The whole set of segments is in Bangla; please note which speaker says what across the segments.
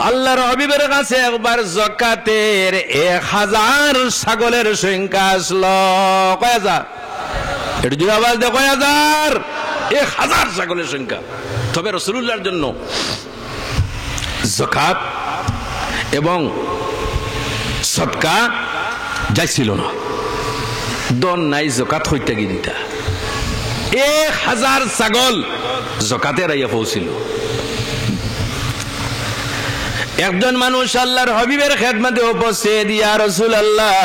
Speaker 1: আল্লাহর হাবিবের কাছে একবার যাকাতের 1000 ছাগলের সংখ্যা আসলো। কয় হাজার? একটু জোরে আওয়াজ দাও, কয় হাজার? 1000 ছাগলের সংখ্যা। তবে রাসূলুল্লাহর জন্য যাকাত এবং সদকা যাইছিল না। দন নাই যাকাত হইতে গিরিটা 1000 ছাগল যাকাতে রাইয়া পৌঁছিল। একজন মানুষ আল্লাহর হাবিবের খেদমতে উপস্থিত, ইয়া রাসূলুল্লাহ,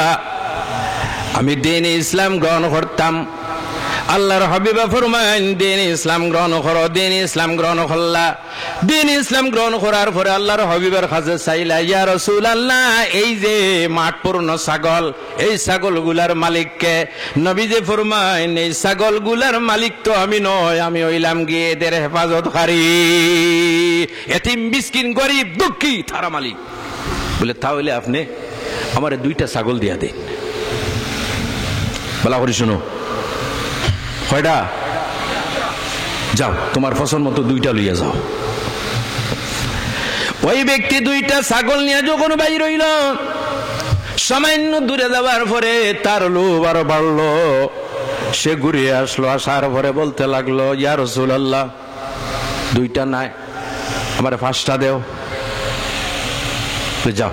Speaker 1: আমি দ্বীন ইসলাম গ্রহণ করতাম। আল্লাহর হাবিব ফরমাইন, দ্বীন ইসলাম গ্রহণ করো। দ্বীন ইসলাম গ্রহণ করলা। দ্বীন ইসলাম গ্রহণ করার পরে আল্লাহর হাবিবের কাছে চাইলা, ইয়া রাসূলুল্লাহ, এই যে মাঠপূর্ণ ছাগল, এই ছাগলগুলার মালিককে? নবীজি ফরমাইন, এই ছাগলগুলার মালিক তো আমি নয়, আমি হইলাম গিয়ে এদের হেফাজতকারী। এতিম মিসকিন গরিব দুঃখী তারা মালিক। বলে তাহলে আপনি আমারে 2টা ছাগল দিয়া দিন। বলা করি শোনো, কয়টা? যাও, তোমার পছন্দ মতো 2টা লইয়া যাও। ওই ব্যক্তি 2টা ছাগল নিয়ে যখন বাইর হইল, সামান্য দূরে যাওয়ার পরে তার লোভ আরো বাড়লো। সে ঘুরিয়ে আসলো, আসার পরে বলতে লাগলো, ইয়া রাসূলুল্লাহ, 2টা নাই, আমার 5টা দেও। যাও,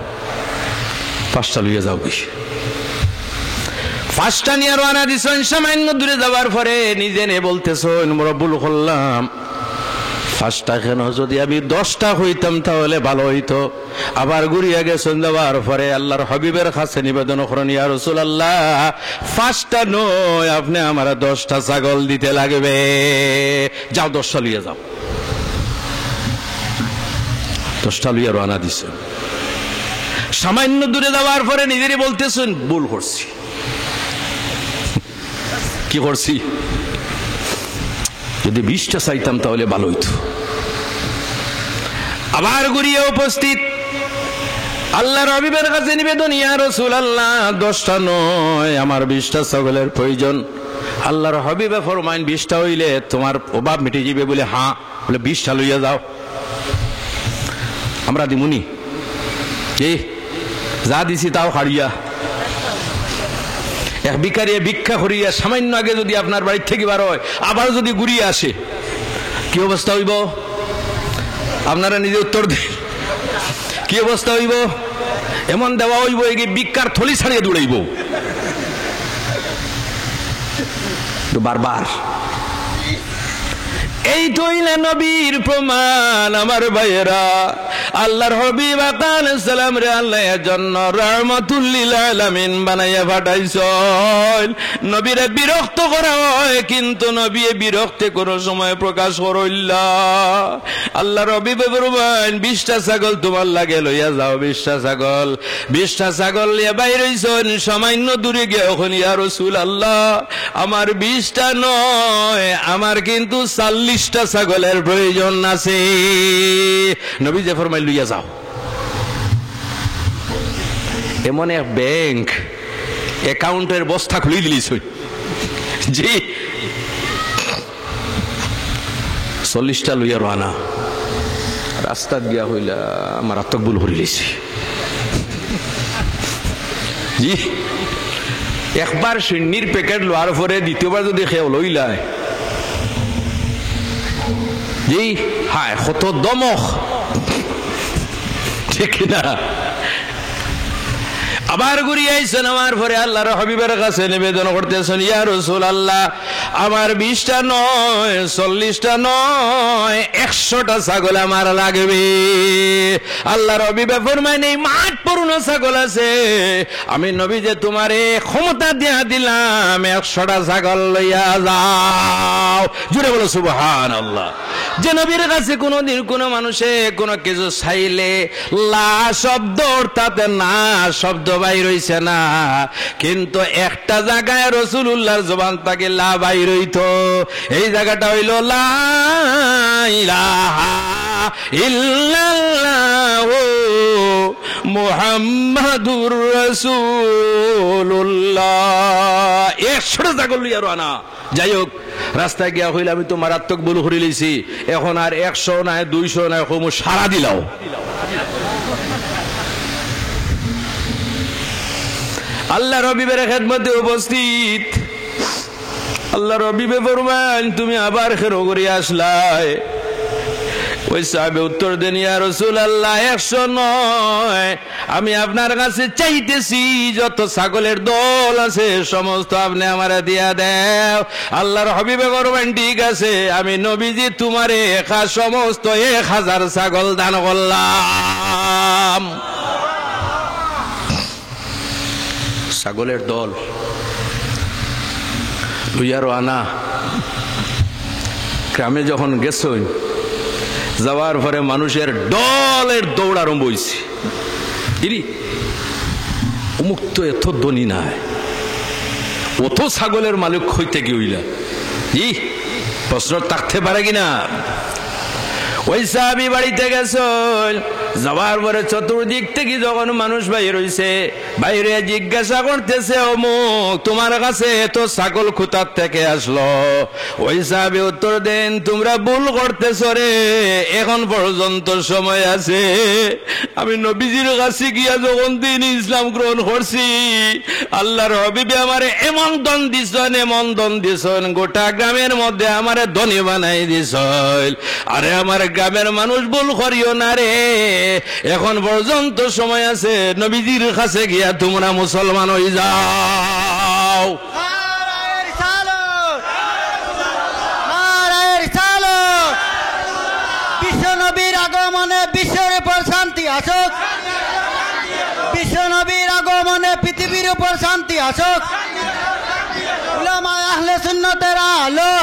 Speaker 1: 5টা লইয়া যাও। বেশি 5টা নিয়ে রওনা দিছেন। সামান্য দূরে যাওয়ার পরে নিজে নে বলতেছেন, মোরা ভুল করলাম, 5টা কেন, যদি আমি 10টা হইতাম তাহলে ভালো হইতো। আবার ঘুরিয়া গেছেন, যাওয়ার পরে আল্লাহর হাবিবের কাছে নিবেদন করেন, ইয়া রাসূলুল্লাহ, 5টা নয়, আপনি আমার 10টা ছাগল দিতে লাগবে। যাও, 10টা লইয়া যাও। 10টা লইয়া রওনা দিছেন। সামান্য দূরে যাওয়ার পরে নিজেরই বলতেছেন, ভুল করছি। কি করছি? যদি 20টা চাইতাম তাহলে ভালো হইতো। আবার ঘুরিয়ে উপস্থিত, আল্লাহর হাবিবের কাছে নিবেদন, ইয়া রাসূলুল্লাহ, 10টা নয়, আমার 20টা ছাগলের প্রয়োজন। আল্লাহর হাবিবে ফরমাইন, 20টা হইলে তোমার অভাব মিটে যাবে। বলে হ্যাঁ। বলে 20টা লইয়া যাও। আমরা দিমুনি যা দিছি তাও হারিয়া। এক ভিখারি ভিক্ষা করিয়া সামান্য আগে যদি আপনার বাড়ির থেকে বার হয়, আবার যদি ঘুরিয়ে আসে, কি অবস্থা হইব? আপনারা নিজে উত্তর দিন, কি অবস্থা হইব? এমন দেওয়া হইব, এই ভিক্ষার থলি ছাড়িয়ে দৌড়াইব বারবার। এই তো হইলা নবীর প্রমাণ। আমার ভাইয়েরা, আল্লাহর হাবিব আলাইহিস সালাম রে আল্লাহ এর জন্য রাহমাতুল লিল আলামিন বানাইয়া পাঠাইছেন। নবীরে বিরক্ত করা হয়, কিন্তু নবী বিরক্তি কোনো সময় প্রকাশ করইল না। আল্লাহর হাবিব বলেন, 20টা ছাগল তোমার লাগে লইয়া যাও। 20টা ছাগল, 20টা ছাগল নিয়ে বাইর হইছেন। সামান্য দূরে গিয়ে ওখান, ইয়া রাসূলুল্লাহ, আমার 20টা নয়, আমার কিন্তু 40টা ছাগলের প্রয়োজন আছে। নবী যে ফরমাইল, লইয়া যাও। এমন এক ব্যাংক অ্যাকাউন্টের বস্তা খুলে দিলিস, জি 40টা লইয়া রানা রাস্তা গিয়া হইলা, আমার আত্মকবুল হরিলিছি। জি একবার শূন্যের প্যাকেট লোয়ার পরে দ্বিতীয়বার যদি খেয়ে লইলায়, জি হায় কত দমক, ঠিক না? আবার ঘুরিয়ে আইছেন। আমার পরে আল্লাহর হাবিবের কাছে নিবেদন করতেছেন, ইয়া রাসূলুল্লাহ, আমার 20টা নয়, 40টা নয়, 100টা ছাগল আমার লাগবে। আল্লাহর হাবিবে ফরমাইন, এই মাঠ পূর্ণ ছাগল আছে, আমি নবী যে তোমারে ক্ষমতা দিয়া দিলাম, 100টা ছাগল লইয়া যাও। জুড়ে বলো সুবহানাল্লাহ। যে নবীর কাছে কোনদিন কোন মানুষে কোনো কিছু চাইলে লা শব্দ অর্থাৎ না শব্দ বাইর হইছে না, কিন্তু একটা জায়গায় রাসূলুল্লাহর জবান থেকে লা বাইর হইতো। এই জায়গাটা হইল লা ইলাহা ইল্লাল্লাহু মুহাম্মাদুর রাসূলুল্লাহ। 100টা ছাগল লইয়া রানা। যাই হোক, রাস্তায় গিয়া হইলে আমি তো মারাত্মক ভুল করে লইছি, এখন আর 100 নাই 200 নাই কমু সারা দিলাও। আল্লাহ রবিবের খেদমতে উপস্থিত। আল্লাহ রবিবে ফরমান তুমি আবার খেরো করে আসলাই। ওই সাহাবে উত্তর দেন, ইয়া রাসূলুল্লাহ 100 নয়, আমি আপনার কাছে চাইতেছি যত ছাগলের দল আছে সমস্ত আপনি আমারে দিয়া দেও। আল্লাহর হাবিবে বলবেন ঠিক আছে, আমি নবীজি তোমারে একা সমস্ত 1000 ছাগল দান করলাম। ছাগলের দল লুইয়ারো আনা। গ্রামে যখন গেছই, যাওয়ার পরে মানুষের দলের দৌড় আরম্ভ হয়েছে। ইরি অমুক তো এত ধনী নাই, অত ছাগলের মালিক হইতে কি হইলা? ই প্রশ্ন থাকতে পারে কিনা? ওই সাহাবী বাড়িতে গেছেন, যাওয়ার পরে চতুর্দিক থেকে যখন মানুষ বাইরে হইছে, বাইরে জিজ্ঞাসা করতেছে অমুক তোমার কাছে এত ছাগল কোথা থেকে আসলো? ওই সাহাবী উত্তর দেন, তোমরা ভুল করতেছো রে, এখন পর্যন্ত সময় আছে। আমি নবীজির কাছে গিয়া যখন দিন ইসলাম গ্রহণ করছি, আল্লাহর হাবিবে আমারে এমন দন দিছেন, এমন দন দিছেন, গোটা গ্রামের মধ্যে আমারে ধনী বানাই দিছেন। আরে আমার গ্রামের মানুষ ভুল করিও না রে, এখন পর্যন্ত সময় আছে, নবীজির কাছে গিয়া তোমরা মুসলমান হয়ে যাও।
Speaker 2: বিশ্ব নবীর আগমনে বিশ্বের উপর শান্তি আসুক, বিশ্ব নবীর আগমনে পৃথিবীর উপর শান্তি আসুক। উলামা আহলে সুন্নাতের আলো